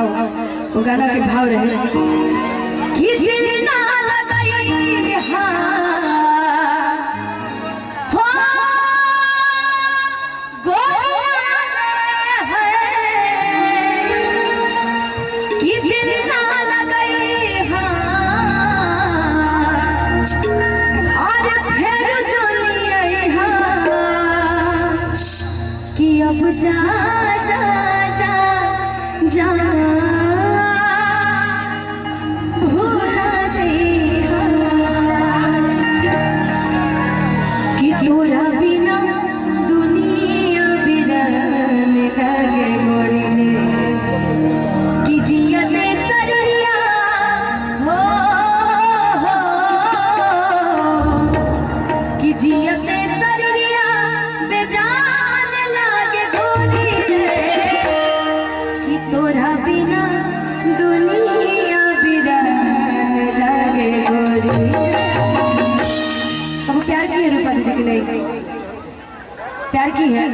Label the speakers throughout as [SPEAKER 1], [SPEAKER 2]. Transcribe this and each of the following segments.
[SPEAKER 1] आओ वो गाना के भाव रहे कि दिल ना लगाई हाँ हो गोरिया है कि दिल ना लगाई हाँ और फिर जोलिए हाँ कि अब जा जा जा जा भूला जइहा कि तोरा बिना दुनिया बिरान लगे मोरे कि जियते सरिया हो कि जियते सरिया बेजान लागे गोरी कि तोरा बिना दुनिया बिरान लागे गोरी। अब प्यार की है रूपा दीदी की नहीं प्यार की है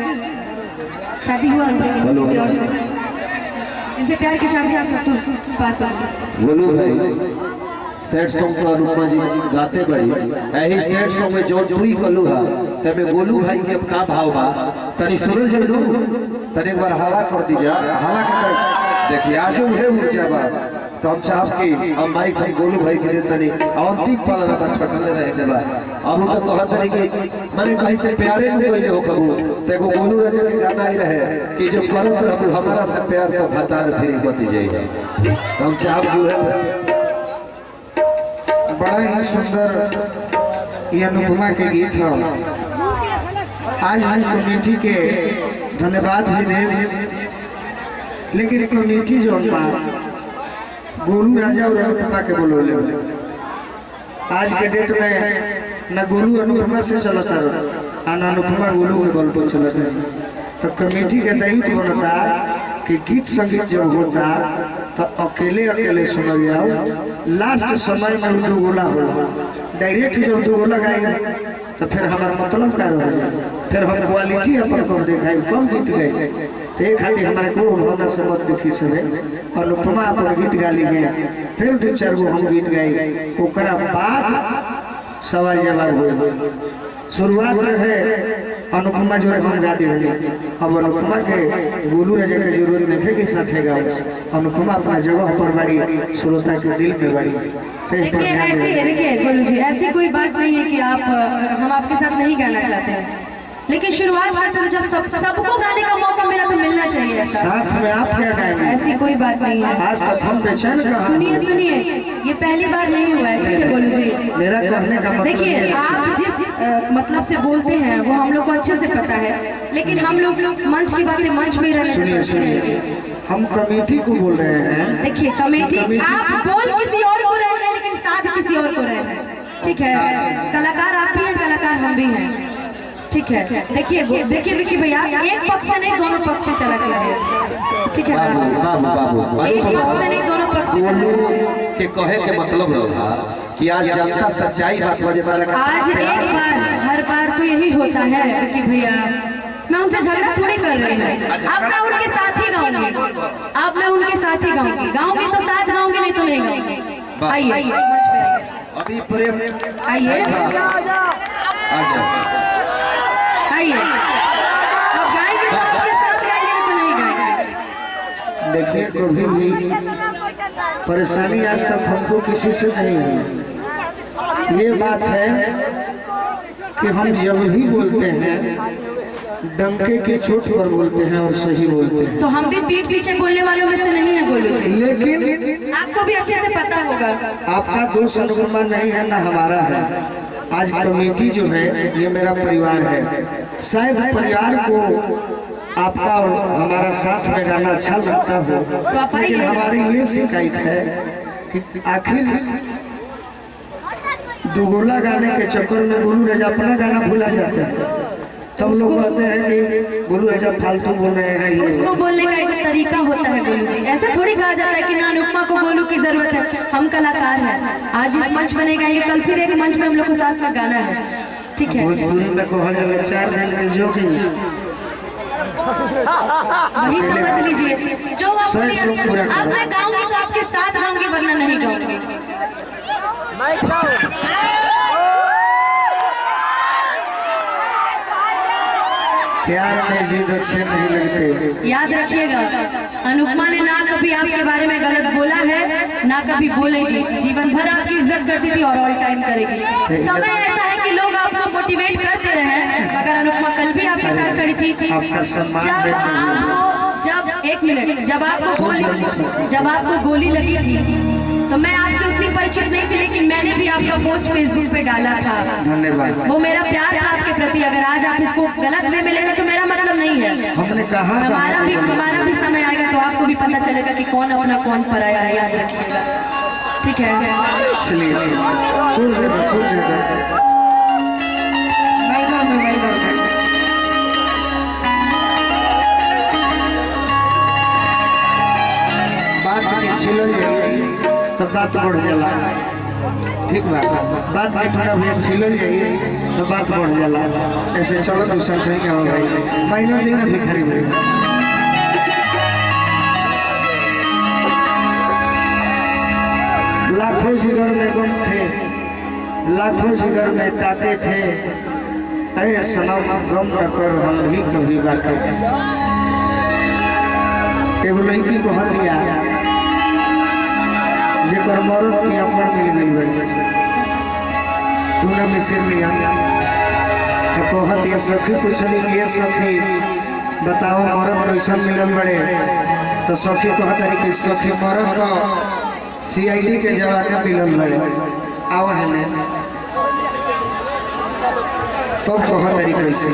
[SPEAKER 1] शादी हुआ उनसे किसी और से इनसे प्यार की शादी आप तू पास आ
[SPEAKER 2] बोलो भाई सैड सॉन्ग तो अनुपमा जी गाते बड़ी यही सैड सॉन्ग में जो टुई कलू हा तबे गोलू भाई के अब का भाव बा तनी सुन जे लो तने एक बार हवा कर दीजा हवा कर देखिए आज उहे ऊर्जा बा तो हम चाहब कि हम माइक भाई गोलू भाई के तनी अंतिम पल ना छटले रहे देबा अब तो कहत तनी कि माने कहीं से प्यारे में कोई हो कबू तो एगो गोलू राजा के गाना ही रहे कि जब करत रहब हमारा से प्यार तो भतार फिर बती जाई हम चाहब कि
[SPEAKER 3] बड़ा ही सुंदर ये अनुपमा के गीत है। आज हम कमेटी के धन्यवाद भी देव लेकिन कमेटी जो गोलू राजा और अनुपमा के बोलोले आज के डेट में न गोलू अनुपमा से चलता है न अनुपमा गोलू के बल पर चलता है। तो कमेटी का दायित्व बनता कि गीत संगीत जब होता तो अकेले अकेले सुनल जाओ लास्ट समय में दो गोला होला डायरेक्ट जब दो गोला गाई तो फिर हमारा मतलब क्या रह जाए फिर हम क्वालिटी अपन को दिखाई कम गीत गए तो एक खाली हमारे को भावना से मत देखी सके अनुपमा अपन गीत गाली है फिर दो चार गो हम गीत गाई ओकरा बाद सवाल जवाब हुए शुरुआत है अनुपमा जो हम गा दी अब अनुपमा के गोलू राजा की जरूरत नहीं है कि साथ है गाओ अनुपमा अपना जगह पर बड़ी श्रोता के दिल में बड़ी।
[SPEAKER 1] देखिए ऐसी है देखिए गोलू जी ऐसी कोई बात नहीं है कि आप हम आपके साथ नहीं गाना चाहते हैं लेकिन शुरुआत में जब सबको गाने का मौका मिला तो मिलना चाहिए
[SPEAKER 3] साथ में आप क्या गाएंगे
[SPEAKER 1] ऐसी कोई बात नहीं है।
[SPEAKER 3] आज तक हम बेचैन कहा
[SPEAKER 1] सुनिए सुनिए ये पहली बार नहीं हुआ है ठीक है गोलू जी
[SPEAKER 3] मेरा कहने का मतलब
[SPEAKER 1] देखिए आप जिस मतलब से बोलते हैं वो हम लोग को अच्छे से पता है लेकिन हम लोग मंच की बातें मंच में रहने
[SPEAKER 3] सुनिए सुनिए हम कमेटी को बोल रहे हैं।
[SPEAKER 1] देखिए कमेटी आप बोल किसी और को रहे हैं लेकिन साथ किसी और को रहे हैं ठीक है कलाकार आप भी हैं कलाकार हम भी हैं ठीक है। देखिए देखिए विकी भैया एक पक्ष से नहीं दोनों पक्ष से चला कीजिए ठीक है एक पक्ष से नहीं दोनों पक्ष से चला
[SPEAKER 2] के कहे के मतलब रहा कि आज जनता सच्चाई बात वजह
[SPEAKER 1] आज एक बार हर बार तो यही होता है विकी भैया मैं उनसे झगड़ा थोड़ी कर रही हूँ अब मैं उनके साथ ही गाऊंगी अब मैं उनके साथ ही गाऊंगी तो साथ गाऊंगी नहीं तो नहीं गाऊंगी। आइए
[SPEAKER 2] अभी प्रेम
[SPEAKER 1] आइए आइए अब गाएंगे तो आपके साथ गाएंगे तो नहीं गाएंगे।
[SPEAKER 3] देखिए कभी भी परेशानी आज तक हमको किसी से नहीं हुई। ये बात है कि हम जब भी बोलते हैं डंके के चोट पर बोलते हैं और सही बोलते हैं
[SPEAKER 1] तो हम भी पीठ पीछे बोलने वालों में से नहीं है गोलू जी
[SPEAKER 3] लेकिन
[SPEAKER 1] आपको भी अच्छे से पता होगा
[SPEAKER 3] आपका दोस्त अनुपमा नहीं है ना हमारा है। आज कमेटी जो है ये मेरा परिवार है शायद परिवार को आपका और हमारा साथ में गाना अच्छा लगता हो
[SPEAKER 1] तो
[SPEAKER 3] लेकिन हमारी ये शिकायत है कि आखिर दुगोला गाने के चक्कर में गोलू राजा अपना गाना भूला जाते हैं तब लोग कहते हैं कि गोलू राजा फालतू बोल रहे हैं।
[SPEAKER 1] उसको बोलने का एक तरीका होता है गोलू जी ऐसे थोड़ी कहा जाता है कि ना अनुपमा को गोलू की जरूरत है हम कलाकार हैं आज इस मंच बनेगा ये कल फिर एक मंच में हम लोग को साथ में गाना है ठीक है।
[SPEAKER 3] भोजपुरी में कहा जाए 4 दिन के जोगी
[SPEAKER 1] वही समझ लीजिए जो आप बोलिए। अब मैं गाऊंगी तो आपके साथ गाऊंगी वरना नहीं गाऊंगी।
[SPEAKER 3] प्यार में जिद अच्छे नहीं लगते।
[SPEAKER 1] याद रखिएगा, अनुपमा ने ना कभी आपके बारे में गलत बोला है, ना कभी बोलेगी। जीवन भर आपकी इज्जत करती थी और ऑल टाइम करेगी। समय ऐसा है कि लोग आपको मोटिवेट करते रहे, मगर अनुपमा कल भी आपके साथ खड़ी थी।
[SPEAKER 3] आपका सम्मान
[SPEAKER 1] जब एक मिनट, जब आपको गोली लगी थी तो मैं आपसे उतनी परिचित नहीं थी, लेकिन मैंने भी आपका पोस्ट फेसबुक पे डाला था।
[SPEAKER 3] धन्यवाद।
[SPEAKER 1] वो मेरा प्यार था आपके प्रति। अगर आज आप इसको गलत में मिलेंगे तो मेरा मतलब नहीं है।
[SPEAKER 3] हमने कहा
[SPEAKER 1] हमारा भी समय आएगा तो आपको भी पता चलेगा कि कौन अपना कौन पराया है। याद रखिएगा, ठीक है?
[SPEAKER 3] चलिए सुन लेते बात छिलल जाइए तो बात बढ़ जाला। ठीक बा, बात के थोड़ा भी छिलल जाइए तो बात बढ़ जाला। ऐसे चलो दूसरा सही क्या हो भाई, महीना दिन भिखारी भाई। लाखों जिगर में गम थे, लाखों जिगर में टाके थे। अरे सनम गम न कर हम भी कभी बाटे थे। एगो लड़की को हक दिया जेकर मरद की अमर मिल गई बड़ी पूना मिसिर लिया तो कहत ये सखी पूछली कि ये सखी बताओ मरद कैसा मिलल बड़े। तो सखी कहत रही कि सखी मरद तो सीआईडी के जवाने मिलल बड़े। आवा है ने तो कहत रही कैसे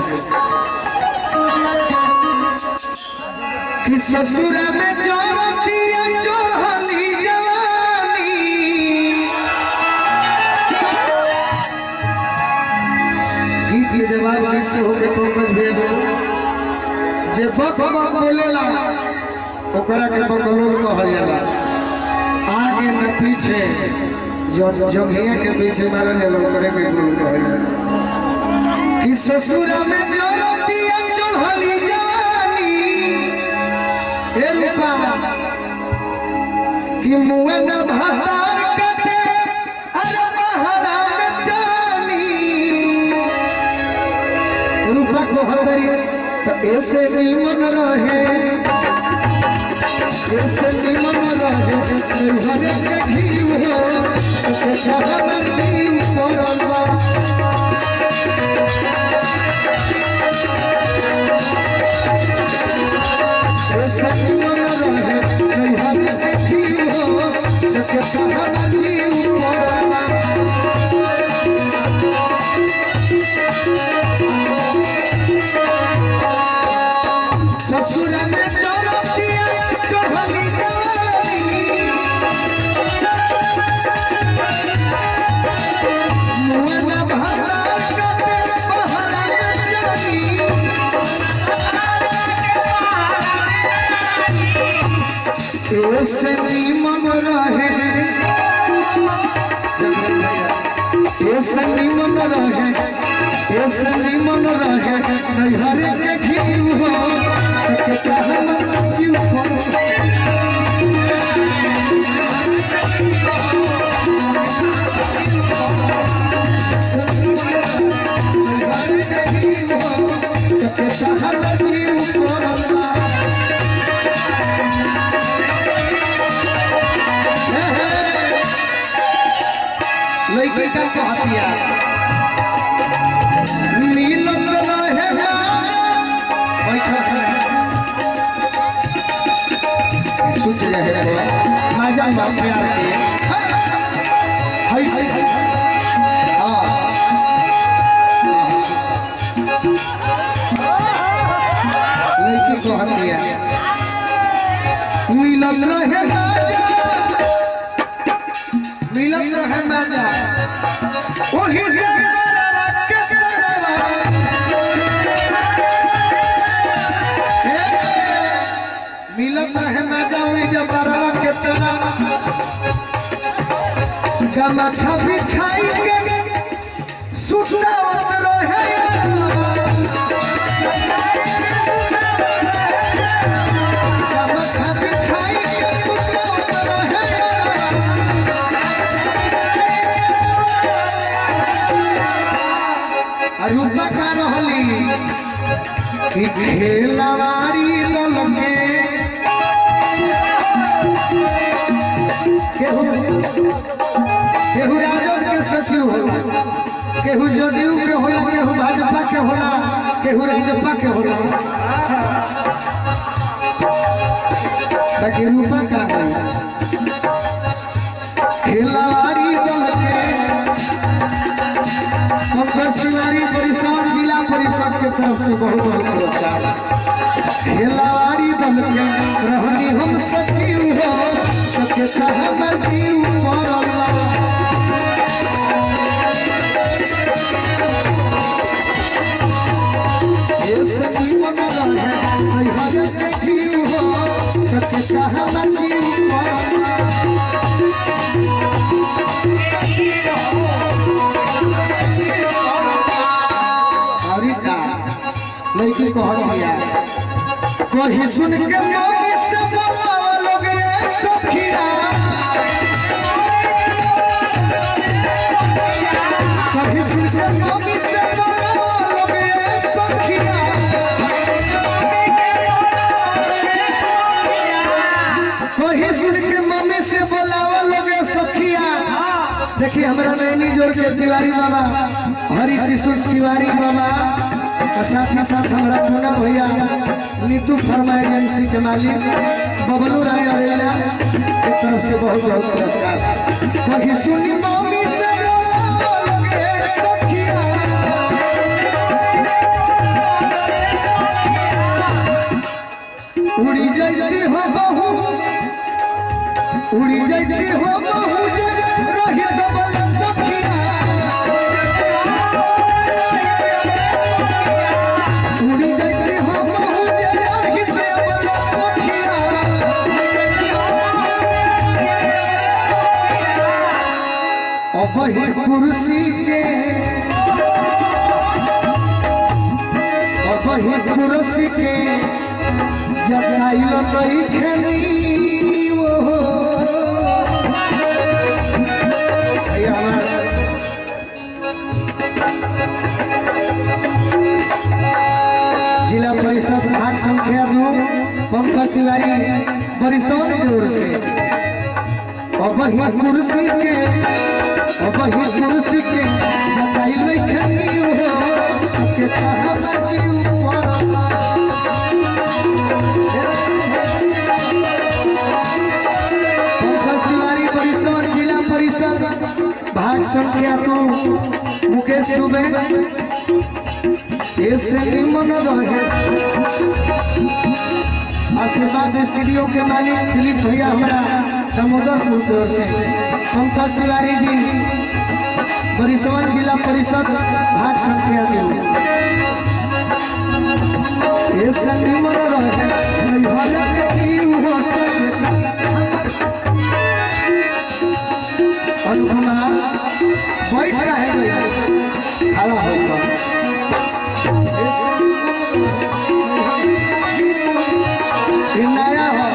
[SPEAKER 3] कि ससुर में जोतिया चढ़ली जवानी। गीत के जवाब गीत से होके पंकज भेबो जे बक बक बोलेला ओकरा के बकलोल कहल जाला। आगे न पीछे जो जंघिया के पीछे मारल जाला ओकरे के बकलोल कहल जाला। कि ससुर में जोतिया चढ़ली जवानी कि मुए न भार कटे अरे बहरा में जानी। रूपा को हदरी तो ऐसे निमन रहे, ऐसे निमन रहे हरे के घीव हो सके कहमर जीव करलवा। ऐसे निमन रहे हरे के घीव हो सके कहमर जीव करलवा। ससुर में चढ़तिया चढ़ली जवानी। मुँह न भरा कटे बहरा में जानी। ऐसे निमन रहे, ऐसे निमन रहे, ऐसे निमन रहे हरे के घीव हो सके कहमर जीव करलवा। लड़की का कहतिया मिलत रहे सुत रहे मजा बा प्यार के ऐसे लड़की कहतिया मिलत रहे मिलत रहे मजा वही जगरवा के तरवा। मिलत रहे मजा वही जगरवा के तरवा। गमछा बिछाई के सुतावत रहे खेलवारी दल के केहू राजद के सचिव होला, केहू जदयू के होला, केहू भाजपा के होला, केहू राजपा के होला, ताकि रूपा का है खेलवारी दल के पंकज तिवारी परिषद जिला परिषद के तरफ से बहुत बहुत पुरस्कार। खेलवारी दल के रहनी हम सचिव हो सचेता हमर जीव मरला ये सचिव मरला है हर के जीव हो सचेता हमर जीव मरला लड़की को हक दिया कहीं सुन के मम्मी से बोलावा लोगे सखिया कहीं सुन के मम्मी से बोलावा लोगे सखिया कहीं सुन के मम्मी से बोलावा लोगे सखिया। देखिए हमारा नैनी जोड़ के तिवारी बाबा हरि कृष्ण तिवारी बाबा साथ ही साथ हमारा पूना भैया नीतू फर्मा एजेंसी के मालिक बबलू राय अरेला एक तरफ से बहुत बहुत पुरस्कार। कहीं सुनी मम्मी से बोलोगे सखिया उड़ी जाती हो बहू उड़ी जाती हो बहू रही डबल सखिया उड़ी जाती हो बहू रही डबल सखिया। अब ही कुर्सी के अब ही कुर्सी के जगाइल कई खेली वो जिला परिषद भाग संख्या 2 पंकज तिवारी परिषद की ओर से अब ही कुर्सी के जगाई रखनी हो सबके हमर जीव पंकज तिवारी परिषद जिला परिषद भाग संख्या 2 मुकेश दुबे ऐसे निमन रहे आशीर्वाद स्टूडियो के मालिक दिलीप भैया हमारा दामोदरपुर की ओर से पंकज तिवारी जी परिषद जिला परिषद भाग संख्या 2 ऐसे निमन रहे अनुपमा बैठ रहे खड़ा होकर नया हो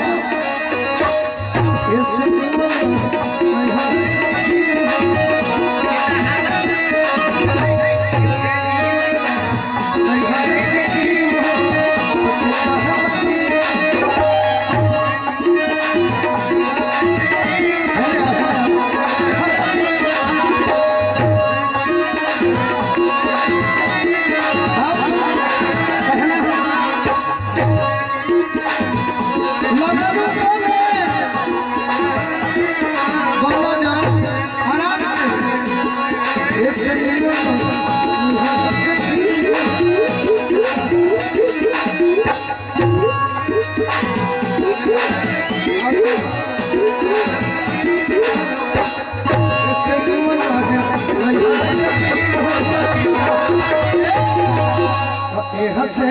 [SPEAKER 3] हसे